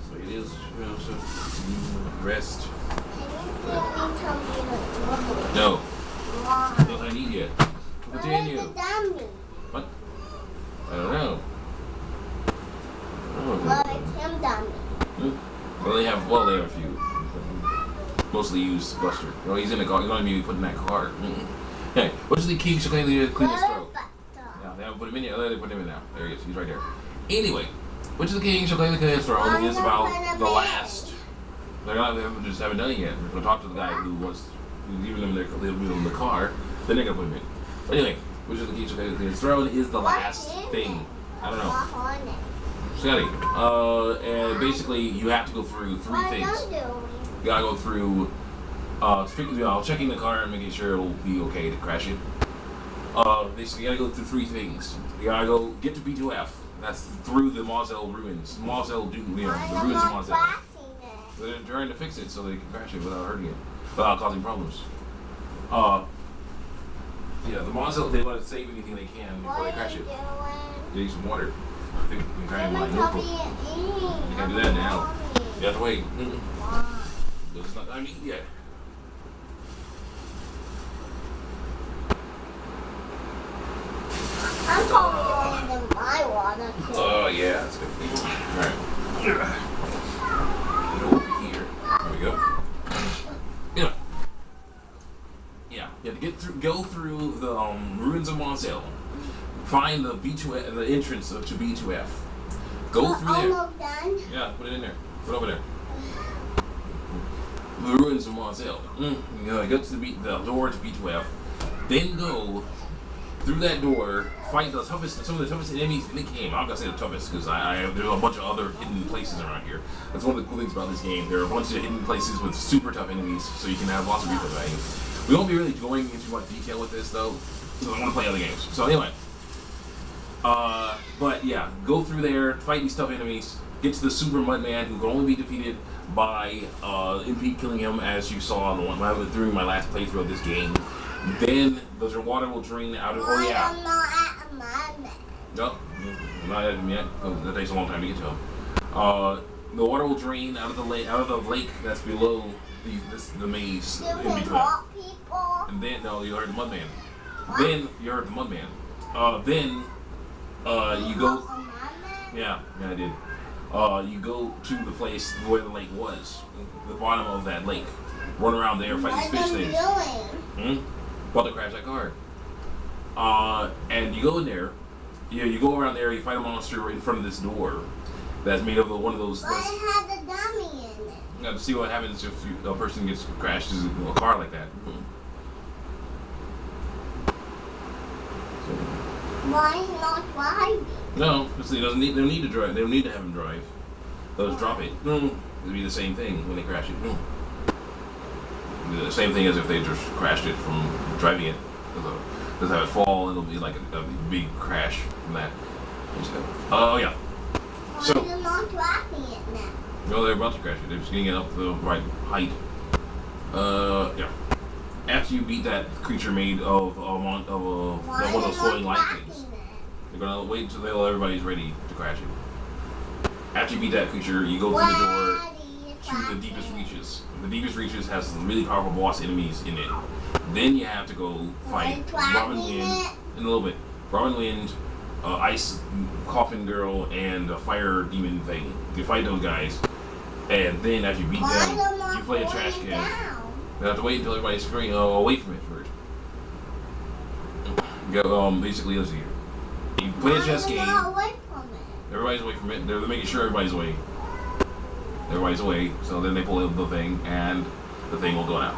So it is, you know, so rest. No. Not I need yet. Continue. What? I don't know. Well, it's him dummy. Well, they have a few. Mostly used Buster. No, he's in the car. He's not even put in that car. Hey, what's the key to clean his throat? Yeah, they haven't put him in yet. They put him in now. There he is. He's right there. Anyway, which is the king shall clean his throat is about the last. They just haven't done it yet. We're gonna talk to the guy who's giving them the car. Then they're gonna put him in. But anyway, which is the key shall clean his throat is the last thing. I don't know. Scotty, and basically you have to go through three things. You gotta go through checking the car and making sure it'll be okay to crash it. Basically you gotta go through three things. You gotta go get to B2F. That's through the Moselle ruins. The ruins of Moselle. They're trying to fix it so they can crash it without hurting it, without causing problems. Yeah, the Moselle, they let it save anything they can before they crash it. They need some water. I think we can try and like notebook. You can't do that now. You have to wait. It's not time to eat yet. I'm probably going to my water too. Oh yeah, that's good. Alright. Get over here. There we go. Yeah. Yeah. You have to go through the ruins of Moselle. Find the B2F, the entrance to B2F. Go through there. Almost done. Yeah, put it in there. Put it over there. The ruins of Moselle. You know, go to the door to B2F. Then go through that door. Fight some of the toughest enemies in the game. I'm not gonna say the toughest because there's a bunch of other hidden places around here. That's one of the cool things about this game. There are a bunch of hidden places with super tough enemies, so you can have lots of replay value. We won't be really going into much detail with this though, because I want to play other games. So anyway. But yeah, go through there, fight these tough enemies, get to the Super Mudman, who can only be defeated by MP killing him, as you saw on the one during my last playthrough of this game. Then the water will drain out of. Oh yeah. I'm not at a Mudman. No, not at him yet. That takes a long time to get to him. The water will drain out of the lake that's below the maze in between. And then you heard the Mudman. What? Then you heard the Mudman. Then. You go. Yeah, I did. You go to the place where the lake was, the bottom of that lake. Run around there, fight these fish things. About to crash that car. And you go in there. You go around there. You fight a monster in front of this door that's made of one of those. But it had the dummy in it. You got to see what happens if a person gets crashed in a car like that. Why is he not driving? No, they don't need to drive. They don't need to have him drive. They'll just drop it. It'll be the same thing when they crash it. The same thing as if they just crashed it from driving it. Just have it fall, and it'll be like a big crash from that. Oh yeah. Why are you not driving it now? No, they're about to crash it. They're just getting it up to the right height. Yeah. After you beat that creature made of one of those floating light things, you're gonna wait until everybody's ready to crash it. After you beat that creature, you go through the door to the deepest reaches. The deepest reaches has some really powerful boss enemies in it. Then you have to go fight Robin Wind in a little bit. Robin Wind, Ice Coffin Girl, and a Fire Demon thing. You fight those guys, and then after you beat them, you play a trash can. You have to wait until everybody's away from it first. Go, basically, let's see here. You play a chess game. Everybody's away from it. They're making sure everybody's away. Everybody's away. So then they pull out the thing, and the thing will go out.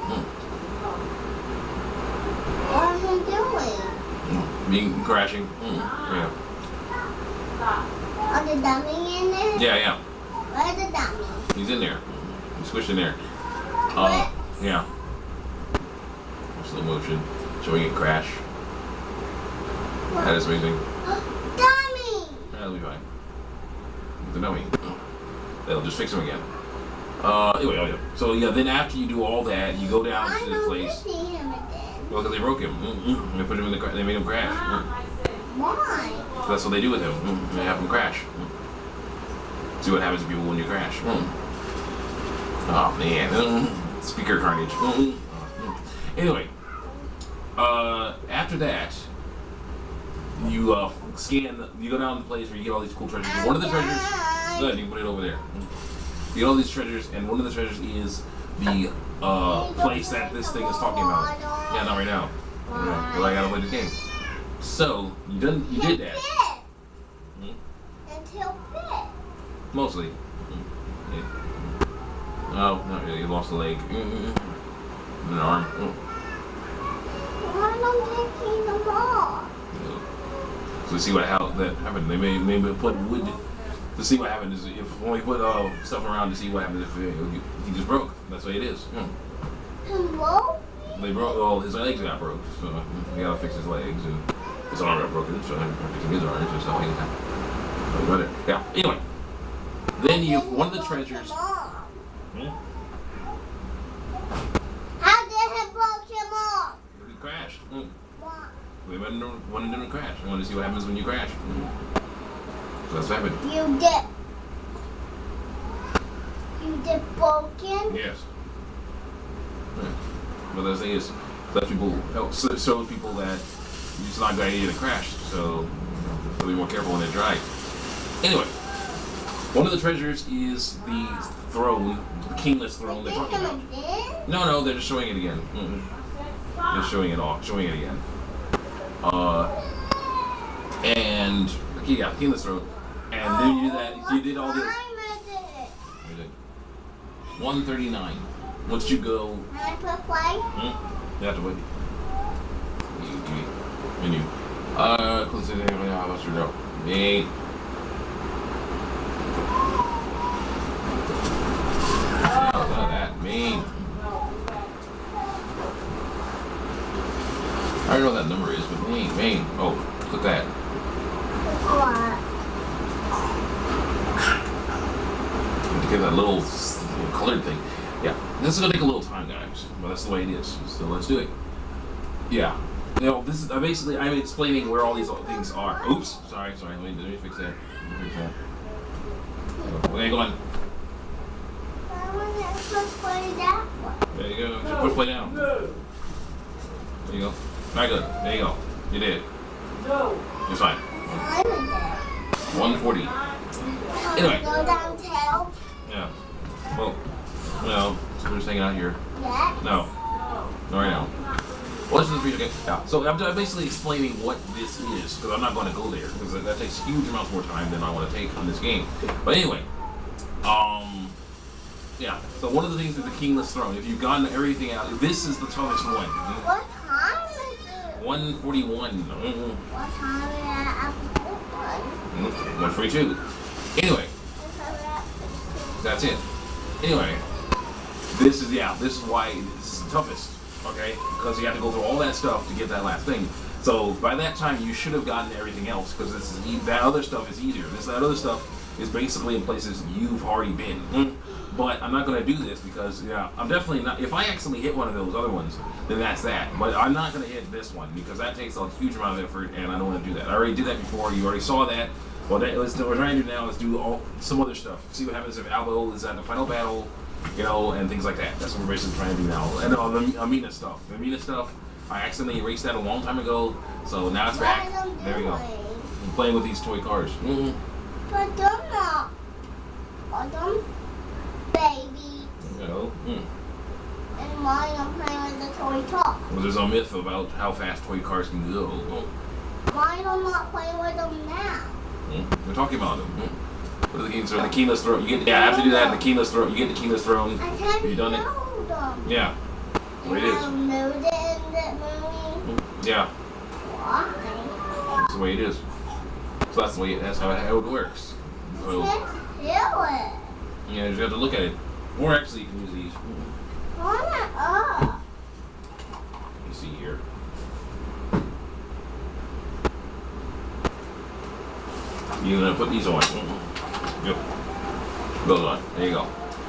What are you doing? Crashing. Yeah. Are the dummy in there? Yeah. Where's the dummy? He's in there. He's squished in there. Yeah. Slow motion, showing it crash. That is amazing. Dummy! That'll be fine. The dummy. They'll just fix him again. Anyway, so yeah, then after you do all that, you go down to this place. Him again. Well, because they broke him. They put him in the. They made him crash. Why? So that's what they do with him. They have him crash. See what happens to people when you crash. Oh man. Speaker carnage. Anyway, after that, you you go down to the place where you get all these cool treasures. One of the treasures, good, you can put it over there. You get all these treasures, and one of the treasures is the place that this thing is talking about. Yeah, not right now. Well, I gotta play the game. So you did that. Until pit. Mostly. Yeah. Oh, not really. You lost a leg. An arm. Why don't taking them off? So see how that happened. They may put wood to see what happens if when we put stuff around to see what happens if he just broke. That's what it is. Hello? They broke. Well, his legs got broke, so we gotta fix his legs, and his arm got broken, so I'm fixing his arms and stuff like that. But yeah. Anyway, then you one of the treasures. How did he broke him off? He crashed. Why? We wanted him to crash. We wanted to see what happens when you crash. So that's what happened. You did broken? Yes. Yeah. But the thing is, that shows people that it's not a good idea to crash. So be more careful when they drive. Anyway, one of the treasures is the throne, the kingless throne they're talking about. No, they're just showing it again. Just showing it again. And yeah, kingless throne. And then you do that. You did all this. 139. Once you go. Can I put play? You have to wait. Menu. Close it in. How about your note? 8. That mean. I don't know what that number is, but main. Oh, click that. What? Get that little colored thing. Yeah, this is gonna take a little time, guys, but that's the way it is. So let's do it. Yeah. This is basically I'm explaining where all these things are. Oops, sorry. Let me fix that. Okay, go on. I want to put play that one. There you go. Just push play down. There you go. Very good. There you go. You did. You're fine. 140. Anyway. Go downtown. Yeah. Well, no. So we're just hanging out here. Yeah. No. Not right now. Well, let's just read again. Yeah. So I'm basically explaining what this is because I'm not going to go there because that takes huge amounts more time than I want to take on this game. But anyway, yeah. So one of the things is the kingless throne. If you've gotten everything out, this is the toughest one. What time is it? 141. What time is it? 142. Anyway, that's it. Anyway, this is why this is the toughest. Okay, because you have to go through all that stuff to get that last thing. So by that time, you should have gotten everything else because that other stuff is easier. That other stuff is basically in places you've already been. But I'm not going to do this because I'm definitely not. If I accidentally hit one of those other ones, then that's that. But I'm not going to hit this one because that takes a huge amount of effort, and I don't want to do that. I already did that before. You already saw that. Well, what we're trying to do now is do some other stuff. See what happens if Albo is at the final battle, and things like that. That's what we're basically trying to do now. And the Amina stuff. The Amina stuff, I accidentally erased that a long time ago, so now it's back. There we go. I'm playing with these toy cars. But they're not. Them baby. And mine, I'm playing with the toy top. Well, there's a myth about how fast toy cars can go. Mine, I'm not playing with them now. We're talking about them. What are the keyless throne? The keyless throne. You get after you do that, the keyless throne. You get the keyless throne. I can't you done it? them. Yeah. That's what it is. Moved it in that movie. Yeah. Why? That's the way it is. So that's the way. That's how it works. So, Let's do it. yeah, you have to look at it. Or actually, you can use these. Turn it up. You see here. You're gonna put these on. Yep. Goes on. There you go.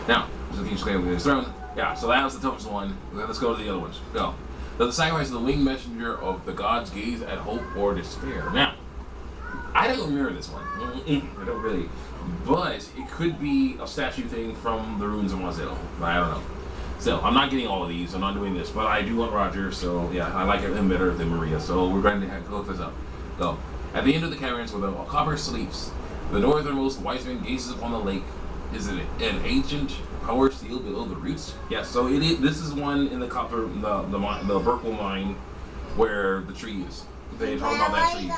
Now, just keep staying with this throne. Yeah, so that was the toughest one. Let's go to the other ones. Go. So the sacrifice of the winged messenger of the gods gaze at hope or despair. Now, I don't remember this one. I don't really. But it could be a statue thing from the ruins of Moselle. I don't know. So I'm not getting all of these. I'm not doing this, but I do want Roger. So yeah, I like him better than Maria. So we're going to have to look this up. Go. At the end of the caverns where the copper sleeps, the northernmost wise man gazes upon the lake. Is it an ancient power steel below the roots? Yes. So it is. This is one in the copper, the Burkle mine, where the tree is. They talk about that tree.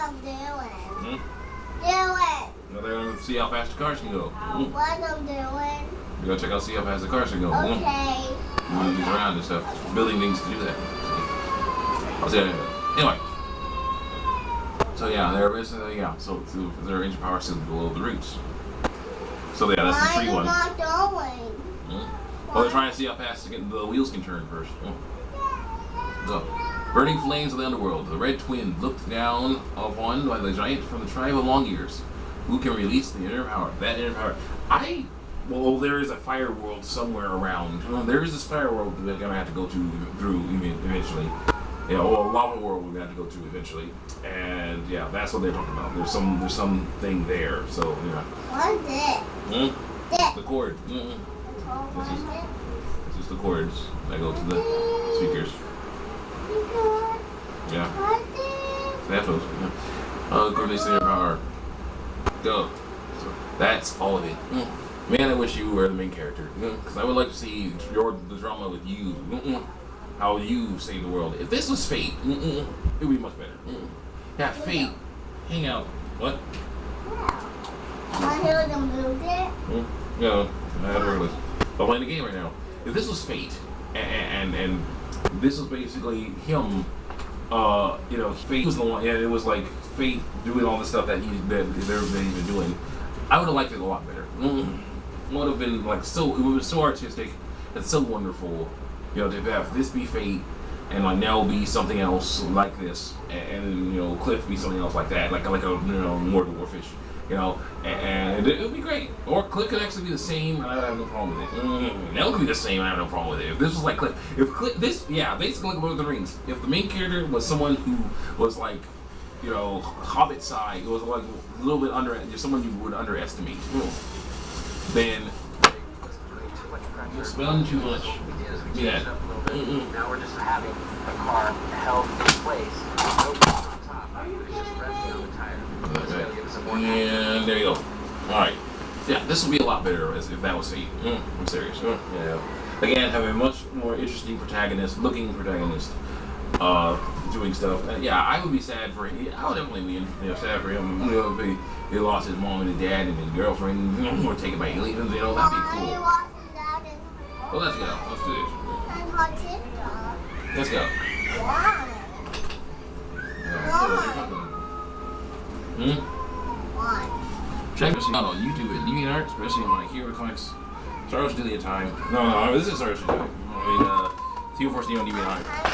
Do it. Now they're gonna see how fast the cars can go. What I'm doing. We're gonna check out, see how fast the cars can go. Okay. You want to use around and stuff. Building things to do that. I'll see you. Anyway. So yeah, there is so there are ancient power systems below the roots. So yeah, that's the free one. Not going? Well, they're trying to see how fast the wheels can turn first. So, burning flames of the underworld. The Red Twin looked down upon by the giant from the tribe of Long Ears. Who can release the inner power? That inner power. Well, there is a fire world somewhere around. There is this fire world that we're gonna have to go through eventually. Yeah, or a lava world we're gonna have to go to eventually. And yeah, that's what they're talking about. There's something there. So yeah. What's it? The cord. This is the cords that go to the speakers. Yeah. That's those. Yeah. Release the inner power. Go. So that's all of it. Man, I wish you were the main character. Because I would like to see the drama with you. How you save the world. If this was Fate, it would be much better. Yeah, Fate. Hang out. What? I hear them move it. Yeah, I had heard this. I'm playing the game right now. If this was Fate, and this was basically him, Fate was the one. Yeah, it was like Fate doing all the stuff that he's been doing. I would have liked it a lot better. It would have been like it would be so artistic and so wonderful. To have this be Fate and like Nell be something else like this, and Cliff be something else like that, like a more dwarfish, and it would be great. Or Cliff could actually be the same, and I have no problem with it. Nell could be the same, and I have no problem with it. If this was like Cliff, basically like Lord of the Rings. If the main character was someone who was like, Hobbit side, it was like a little bit someone you would underestimate, then you're spelling too much. Yeah. Now we're just having a car held in place. No car on top. It's just resting on the tire. And there you go. Alright. Yeah, this would be a lot better if that was Fate. I'm serious. Yeah. Again, have a much more interesting protagonist, doing stuff. Yeah, I would be sad for him. I would definitely be sad for him. If he lost his mom and his dad and his girlfriend, or taken by aliens. That'd be cool. Well, let's go. Let's do this. Let's go. Why? Check us out on YouTube at DeviantArt, especially in my Hero Comics Star Wars Daily Time. No, this is Star Wars Daily Time. Team Force Neo on DeviantArt.